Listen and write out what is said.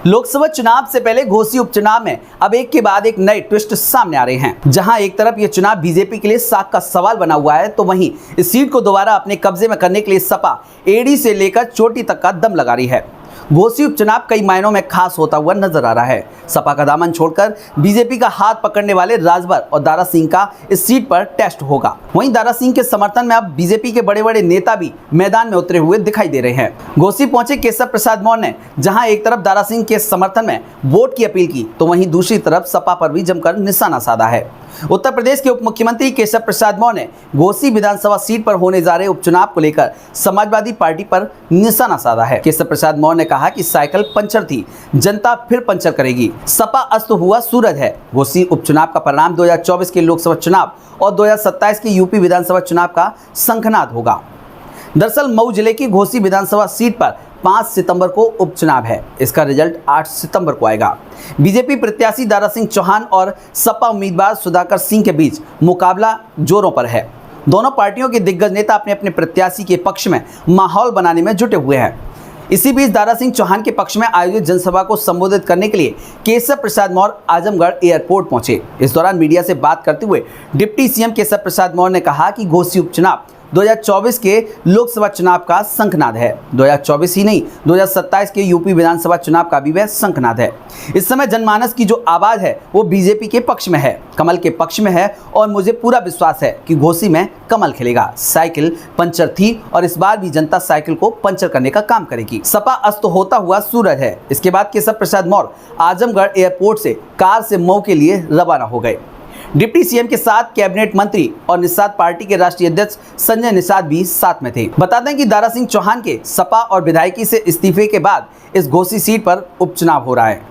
लोकसभा चुनाव से पहले घोसी उपचुनाव में अब एक के बाद एक नए ट्विस्ट सामने आ रहे हैं। जहां एक तरफ ये चुनाव बीजेपी के लिए साख का सवाल बना हुआ है, तो वहीं इस सीट को दोबारा अपने कब्जे में करने के लिए सपा एड़ी से लेकर चोटी तक का दम लगा रही है। घोसी उपचुनाव कई मायनों में खास होता हुआ नजर आ रहा है। सपा का दामन छोड़कर बीजेपी का हाथ पकड़ने वाले राजभर और दारा सिंह का इस सीट पर टेस्ट होगा। वहीं दारा सिंह के समर्थन में अब बीजेपी के बड़े बड़े नेता भी मैदान में उतरे हुए दिखाई दे रहे हैं। घोसी पहुंचे केशव प्रसाद मौर्य ने जहां एक तरफ दारा सिंह के समर्थन में वोट की अपील की, तो वहीं दूसरी तरफ सपा पर भी जमकर निशाना साधा है। उत्तर प्रदेश के उप मुख्यमंत्री केशव प्रसाद मौर्य ने घोसी विधानसभा सीट पर होने जा रहे उपचुनाव को लेकर समाजवादी पार्टी पर निशाना साधा है। केशव प्रसाद मौर्य ने कहा कि साइकिल पंचर थी, जनता फिर पंचर करेगी। सपा अस्त हुआ सूरज है। घोसी उपचुनाव का परिणाम 2024 के लोकसभा चुनाव और 2027 के यूपी विधानसभा चुनाव का शंखनाद होगा। दरअसल मऊ जिले की घोसी विधानसभा सीट पर 5 सितंबर को उपचुनाव है। इसका रिजल्ट 8 सितंबर को आएगा। बीजेपी प्रत्याशी दारा सिंह चौहान और सपा उम्मीदवार सुधाकर सिंह के बीच मुकाबला जोरों पर है। दोनों पार्टियों के दिग्गज नेता अपने अपने प्रत्याशी के पक्ष में माहौल बनाने में जुटे हुए हैं। इसी बीच दारा सिंह चौहान के पक्ष में आयोजित जनसभा को संबोधित करने के लिए केशव प्रसाद मौर्य आजमगढ़ एयरपोर्ट पहुंचे। इस दौरान मीडिया से बात करते हुए डिप्टी सीएम केशव प्रसाद मौर्य ने कहा कि घोसी उपचुनाव 2024 के लोकसभा चुनाव का शंखनाद है। 2024 ही नहीं, 2027 के यूपी विधानसभा चुनाव का भी वह शंखनाद है। इस समय जनमानस की जो आवाज़ है वो बीजेपी के पक्ष में है, कमल के पक्ष में है और मुझे पूरा विश्वास है कि घोसी में कमल खिलेगा। साइकिल पंचर थी और इस बार भी जनता साइकिल को पंचर करने का काम करेगी। सपा अस्त होता हुआ सूरज है। इसके बाद केशव प्रसाद मौर्य आजमगढ़ एयरपोर्ट से कार से मऊ के लिए रवाना हो गए। डिप्टी सीएम के साथ कैबिनेट मंत्री और निषाद पार्टी के राष्ट्रीय अध्यक्ष संजय निषाद भी साथ में थे। बता दें कि दारा सिंह चौहान के सपा और विधायकी से इस्तीफे के बाद इस घोसी सीट पर उपचुनाव हो रहा है।